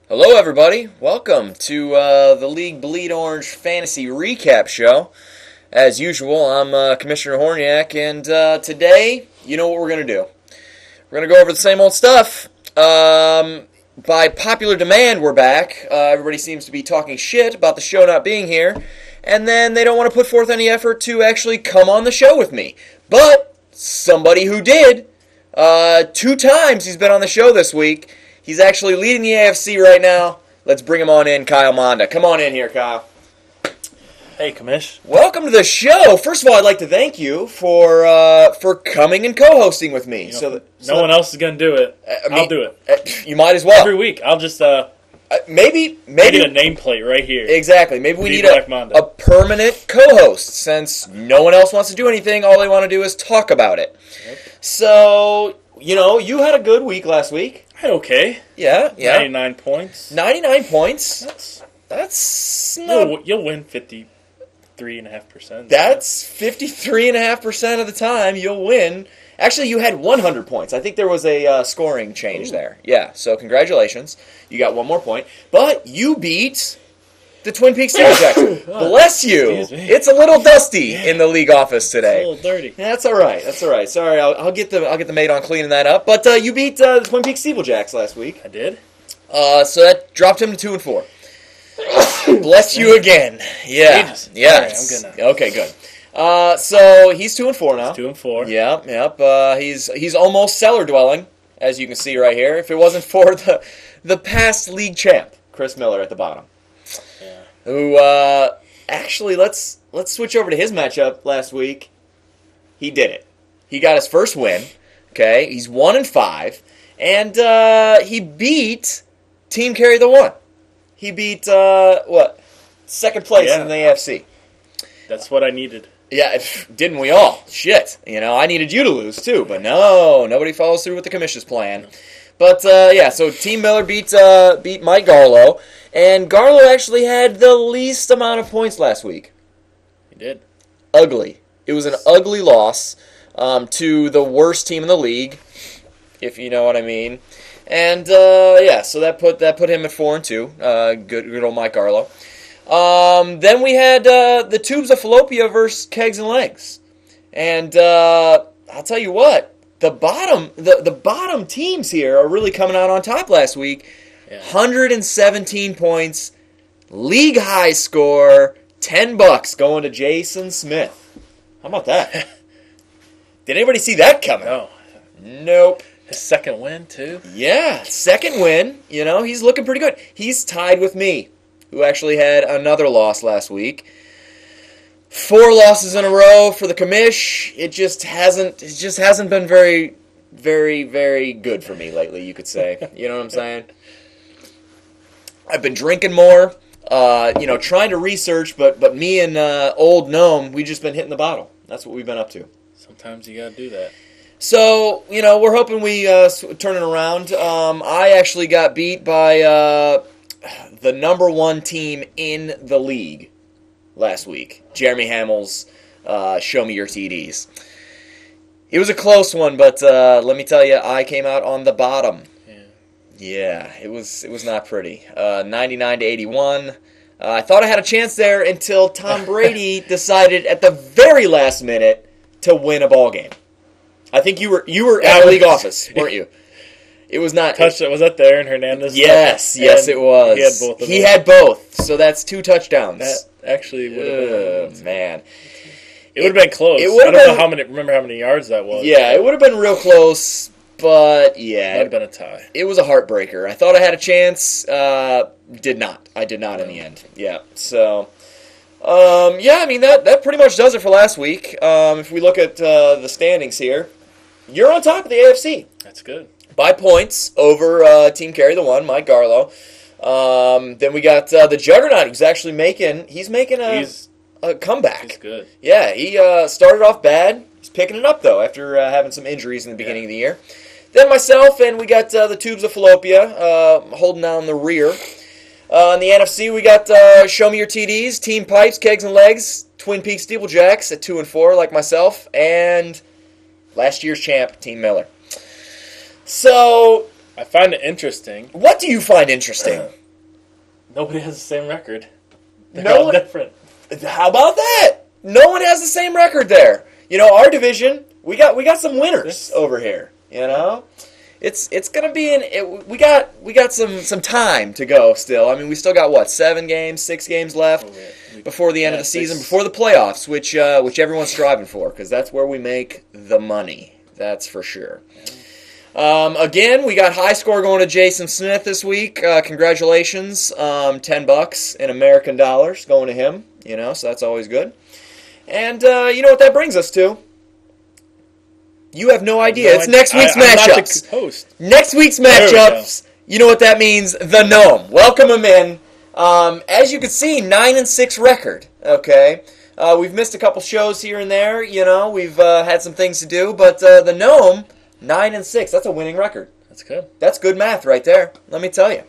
Hello, everybody. Welcome to the League Bleed Orange Fantasy Recap Show. As usual, I'm Commissioner Horniak, and today, you know what we're going to do. We're going to go over the same old stuff. By popular demand, we're back. Everybody seems to be talking shit about the show not being here, and then they don't want to put forth any effort to actually come on the show with me. But somebody who did, 2 times he's been on the show this week. He's actually leading the AFC right now. Let's bring him on in, Kyle Monda. Come on in here, Kyle. Hey, Commish. Welcome to the show. First of all, I'd like to thank you for coming and co-hosting with me. No one else is going to do it. I'll do it. You might as well. Every week. I'll just maybe get a nameplate right here. Exactly. Maybe we need a permanent co-host, since no one else wants to do anything. All they want to do is talk about it. Yep. So, you had a good week last week. Okay. Yeah. 99 points. 99 points. That's not... You'll win 53.5%. That's 53.5% of the time you'll win. Actually, you had 100 points. I think there was a scoring change there. Yeah, so congratulations. You got 1 more point. But you beat the Twin Peaks Steeplejacks. Bless you. It's a little dusty in the league office today. It's a little dirty. That's all right. Sorry, I'll get the maid on cleaning that up. But you beat the Twin Peaks Steeplejacks last week. I did. So that dropped him to 2-4. Bless you again. Yeah. Yeah. Right, I'm good now. Okay, good. So he's 2-4 now. He's 2-4. Yep. He's almost cellar dwelling, as you can see right here. If it wasn't for the past league champ, Chris Miller at the bottom. Yeah. Who actually let's switch over to his matchup last week. He did it. He got his first win. Okay, he's 1-5, and he beat Team Carry the One. He beat second place in the AFC. That's what I needed. Yeah, didn't we all? Shit. I needed you to lose too, but no, nobody follows through with the commission's plan. But so Team Miller beat Mike Garlow, and Garlow actually had the least amount of points last week. He did. Ugly. It was an ugly loss to the worst team in the league, if you know what I mean. And so that put him at 4-2. Good old Mike Garlow. Then we had the Tubes of Fallopian versus Kegs and Legs, and I'll tell you what, the bottom teams here are really coming out on top last week. Yeah. 117 points, league high score, $10 going to Jason Smith. How about that? Did anybody see that coming? No. Nope. His second win too. Yeah, second win. He's looking pretty good. He's tied with me, who actually had another loss last week. 4 losses in a row for the commish. It just hasn't been very, very, very good for me lately, you could say. You know what I'm saying? I've been drinking more, trying to research, but me and Old Gnome, we've just been hitting the bottle. That's what we've been up to. Sometimes you gotta do that. So, we're hoping we turn it around. I actually got beat by the number 1 team in the league last week. Jeremy Hamill's Show Me Your TDs. It was a close one, but let me tell you, I came out on the bottom. Yeah, it was not pretty. 99-81. I thought I had a chance there until Tom Brady decided at the very last minute to win a ball game. I think you were at the league office, weren't you? It was not... Touchdown. Was that the Aaron Hernandez? Yes, it was. He had both, so that's 2 touchdowns. That actually would have been... man. It would have been close. I don't remember how many yards that was. Yeah, it would have been real close, but yeah. It would have been a tie. It was a heartbreaker. I thought I had a chance. Did not. I did not in the end. Yeah, so... that pretty much does it for last week. If we look at the standings here, you're on top of the AFC. That's good. By points over Team Carry the One, Mike Garlow. Then we got the Juggernaut, who's actually making a comeback. He's good. Yeah, he started off bad. He's picking it up, though, after having some injuries in the beginning of the year. Then myself, and we got the Tubes of Fallopian holding down the rear. In the NFC, we got Show Me Your TDs, Team Pipes, Kegs and Legs, Twin Peaks Steeplejacks at 2-4, like myself, and last year's champ, Team Miller. So, I find it interesting. What do you find interesting? Nobody has the same record. They're all different. How about that? No one has the same record there. Our division, we got some winners over here. It's gonna be we got some time to go still. I mean, we still got 6 games left before the end of the season, before the playoffs, which everyone's striving for, because that's where we make the money. That's for sure. Again, we got high score going to Jason Smith this week. Congratulations, $10 in American dollars going to him. So that's always good. And you know what that brings us to? You have no idea. It's next week's matchups. I'm not the host. Next week's matchups. You know what that means? The Gnome. Welcome him in. As you can see, 9-6 record. Okay, we've missed a couple shows here and there. We've had some things to do, but the Gnome, 9-6. That's a winning record. That's good. That's good math right there. Let me tell you.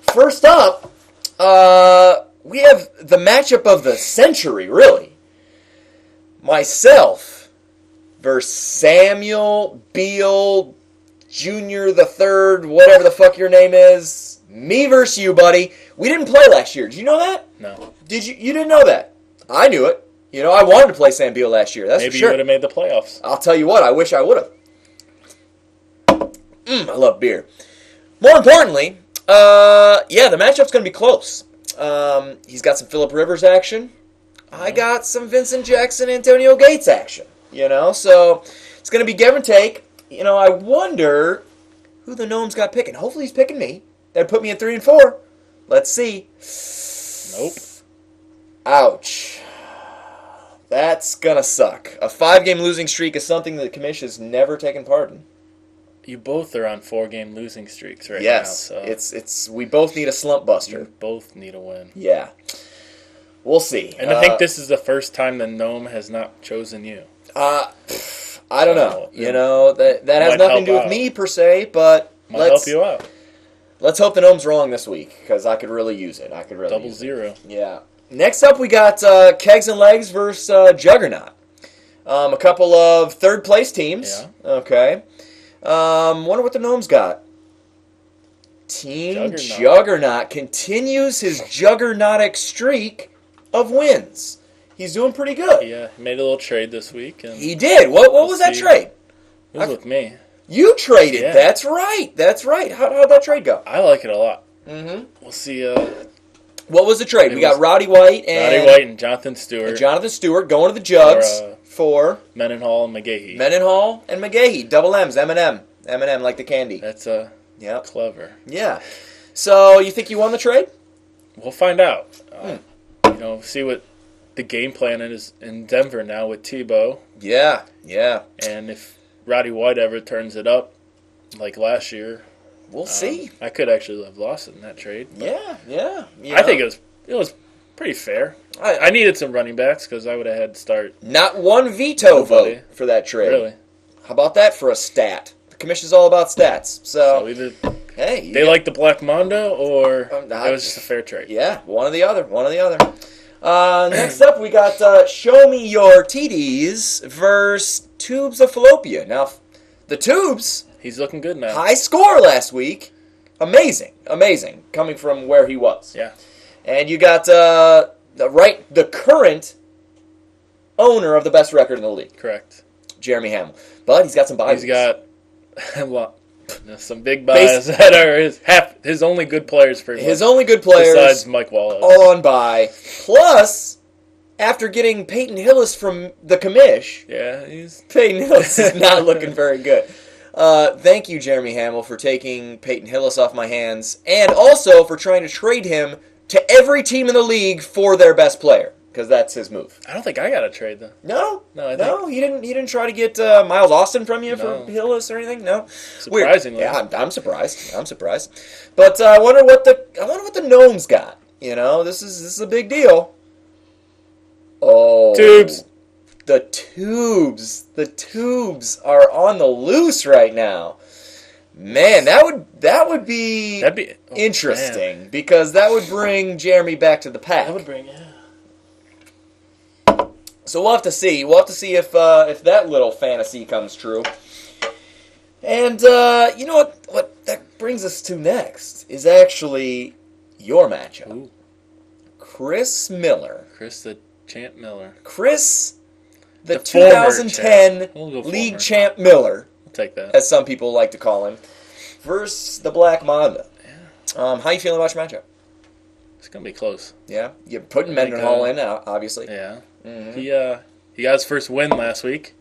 First up, we have the matchup of the century. Really, myself versus Samuel Beal Jr. the Third, whatever the fuck your name is. Me versus you, buddy. We didn't play last year. Did you know that? No. Did you? You didn't know that? I knew it. I wanted to play Sam Beal last year. That's Maybe for sure. You would have made the playoffs. I'll tell you what. I wish I would have. I love beer. More importantly, the matchup's going to be close. He's got some Phillip Rivers action. I got some Vincent Jackson, Antonio Gates action. So it's going to be give and take. I wonder who the Gnome's got picking. Hopefully he's picking me. That'd put me at 3-4. Let's see. Nope. Ouch. That's going to suck. A 5-game losing streak is something that the commission has never taken part in. You both are on 4-game losing streaks right now. Yes, so we both need a slump buster. You both need a win. Yeah. We'll see. And I think this is the first time the Gnome has not chosen you. I don't know. That has nothing to do with me per se, but might help you out. Let's hope the Gnome's wrong this week, because I could really use it. Double zero. Yeah. Next up, we got Kegs and Legs versus Juggernaut. A couple of third-place teams. Yeah. Okay. Wonder what the Gnome's got. Team Juggernaut continues his juggernautic streak of wins. He's doing pretty good. Yeah, made a little trade this week. And he did. What was that trade? It was with me. You traded. Yeah. That's right. How'd that trade go? I like it a lot. Mm-hmm. We'll see. What was the trade? We got Roddy White and Jonathan Stewart. Jonathan Stewart going to the Jugs for Mendenhall and McGahee. Mendenhall and McGahee. Double M's. M&M. M&M like the candy. That's clever. Yeah. So you think you won the trade? We'll find out. See what the game plan is in Denver now with Tebow. Yeah. And if Roddy White ever turns it up like last year, we'll see. I could actually have lost it in that trade. Yeah. I think it was pretty fair. I needed some running backs because I would have had to start. Not one veto vote for that trade. Really? How about that for a stat? The commission's all about stats. So either they like the Black Mamba or it was just a fair trade. Yeah, one or the other. Next up, we got Show Me Your TDs versus Tubes of Fallopia. Now, the Tubes... He's looking good now. High score last week. Amazing. Coming from where he was. Yeah. And you got the current owner of the best record in the league. Correct. Jeremy Hamill. But he's got some buys. He's got some big buys that are his only good players for his only good players besides Mike Wallace. All on bye. Plus, after getting Peyton Hillis from the commish, Peyton Hillis is not looking very good. Thank you, Jeremy Hamill, for taking Peyton Hillis off my hands, and also for trying to trade him to every team in the league for their best player, because that's his move. I don't think I got a trade though. No, he didn't try to get Miles Austin from you for Hillis or anything. No, surprisingly, yeah, I'm surprised. But I wonder what the Gnome's got. This is a big deal. Oh, Tubes. The Tubes are on the loose right now. Man, that would be interesting because that would bring Jeremy back to the pack. That would bring So we'll have to see. We'll have to see if that little fantasy comes true. And you know what that brings us to next is actually your matchup. Ooh. Chris Miller. Chris the Champ Miller. Chris, the former 2010 champ. We'll go League former. Champ Miller, I'll take that. as some people like to call him, versus the Black Mamba. Yeah. How you feeling about your matchup? It's going to be close. Yeah, you're putting I think, Mendenhall in, obviously. Yeah. Mhm. He got his first win last week.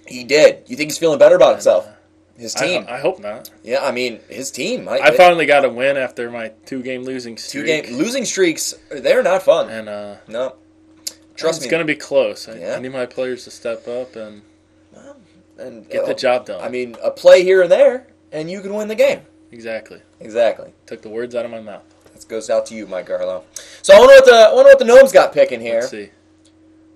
He did. You think he's feeling better about himself? His team. I hope not. Yeah, I mean, his team. I finally got a win after my 2-game losing streak. Two-game losing streaks, they're not fun. And No. Trust me. it's going to be close. Yeah. I need my players to step up and And, get the job done. I mean, a play here and there, and you can win the game. Exactly. Exactly. Took the words out of my mouth. This goes out to you, Mike Garlow. So I wonder what the Gnomes got picking here. Let's see.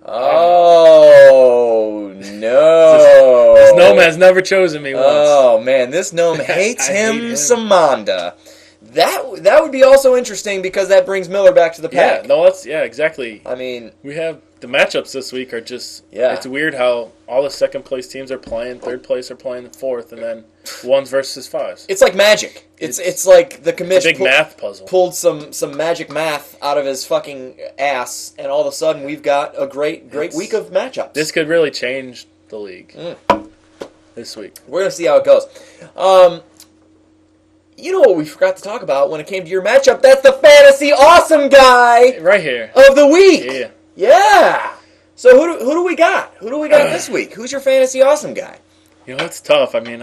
Oh no! This gnome has never chosen me once. Oh man, this gnome hates I hate him, him. Samanda. That would be also interesting because that brings Miller back to the Yeah, pack. no, exactly. I mean, We have the matchups this week are just Yeah. It's weird how all the second place teams are playing, third place are playing fourth, and then ones versus fives. it's like magic. It's like the It's a commission big math puzzle. pulled some magic math out of his fucking ass, and all of a sudden we've got a great week of matchups. This could really change the league Mm. this week. We're gonna see how it goes. You know what we forgot to talk about when it came to your matchup? That's the fantasy awesome guy Right here. of the week. Yeah. Yeah. So who do we got? Who do we got this week? Who's your fantasy awesome guy? You know, it's tough. I mean,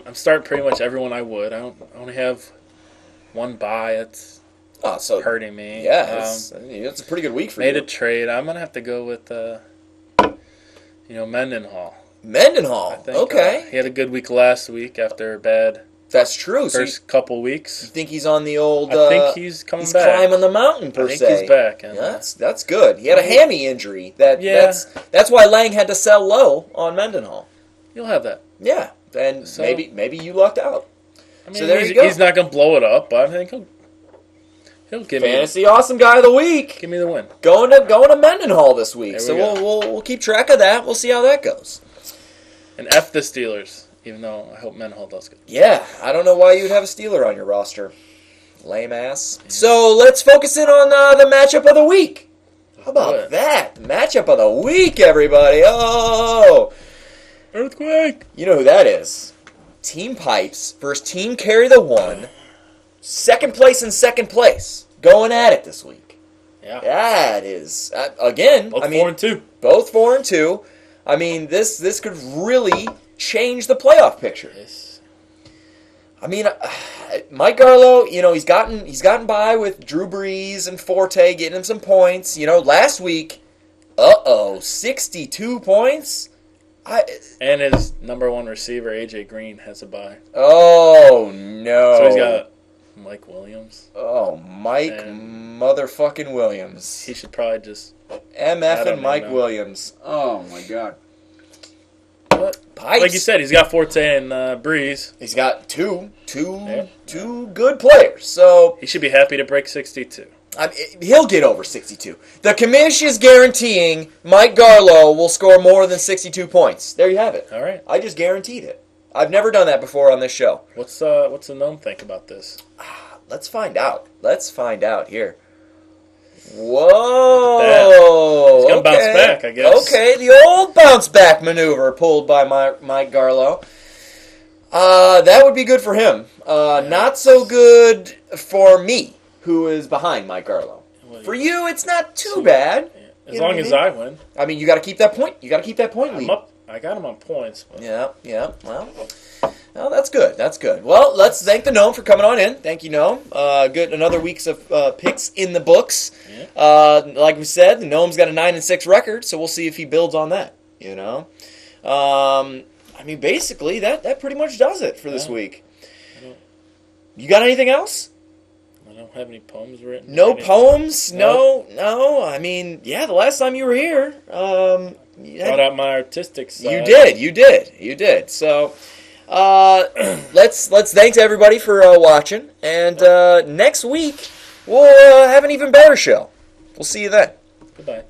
I'm starting pretty much everyone I would. I only have one bye. It's Oh, so hurting me. yeah, it's a pretty good week for Made you. a trade. I'm gonna have to go with Mendenhall. Mendenhall. I think, Okay, he had a good week last week after a bad that's true. So you first couple weeks. think he's on the old? I think he's coming he's back. climbing the mountain per I think se. he's back. And, Yeah, that's good. He had a hammy injury. Yeah. That's why Lang had to sell low on Mendenhall. you'll have that. Yeah, and So- maybe you lucked out. I mean, So there he's, you go. he's not gonna blow it up, but I think he'll give Fantasy awesome guy of the week. me the win. Going to Mendenhall this week. There So we go. we'll keep track of that. We'll see how that goes. And F the Steelers, even though I hope Mendenhall does good. Yeah, I don't know why you'd have a Steeler on your roster. Lame ass. So let's focus in on the matchup of the week. How do about it. that? Matchup of the week, everybody. Oh, Earthquake! you know who that is. Team Pipes versus Team Carry the One. Second place and second place. Going at it this week. Yeah. That is, again, Both I mean, 4-2. both 4-2. I mean, this could really change the playoff picture. Yes. I mean, Mike Garlow, he's gotten by with Drew Brees and Forte getting him some points. Last week, 62 points. And his number one receiver, AJ Green, has a bye. Oh no! So he's got Mike Williams. Oh, Mike And- motherfucking Williams. He should probably just. MF I don't and Mike know. Williams. Oh my god. But Pipes. like you said, he's got Forte and Breeze. He's got two Yeah. good players. So He should be happy to break 62. he'll get over 62. The commish is guaranteeing Mike Garlow will score more than 62 points. There you have it. All right. I just guaranteed it. I've never done that before on this show. What's the gnome think about this? Let's find out. Let's find out here. Whoa! He's gonna bounce back, I guess. Okay, the old bounce back maneuver pulled by Mike Garlow. That would be good for him. Not so good for me, who is behind Mike Garlow. For you, it's not too bad. As You know long what as I I win. I mean, you got to keep that point. You got to keep that point I'm lead. up. I got him on points. But Yeah. Well, that's good. That's good. Well, let's thank the Gnome for coming on in. Thank you, Gnome. Good. Another week's of picks in the books. Yeah. Like we said, the Gnome's got a 9-6 record, so we'll see if he builds on that. I mean, basically, that pretty much does it for this Yeah. week. You got anything else? I don't have any poems written. No Anything. poems? Nope. No. I mean, yeah, the last time you were here, you had- Brought out my artistic side. You did. So, let's thanks everybody for watching, and next week we'll have an even better show. We'll see you then. Goodbye.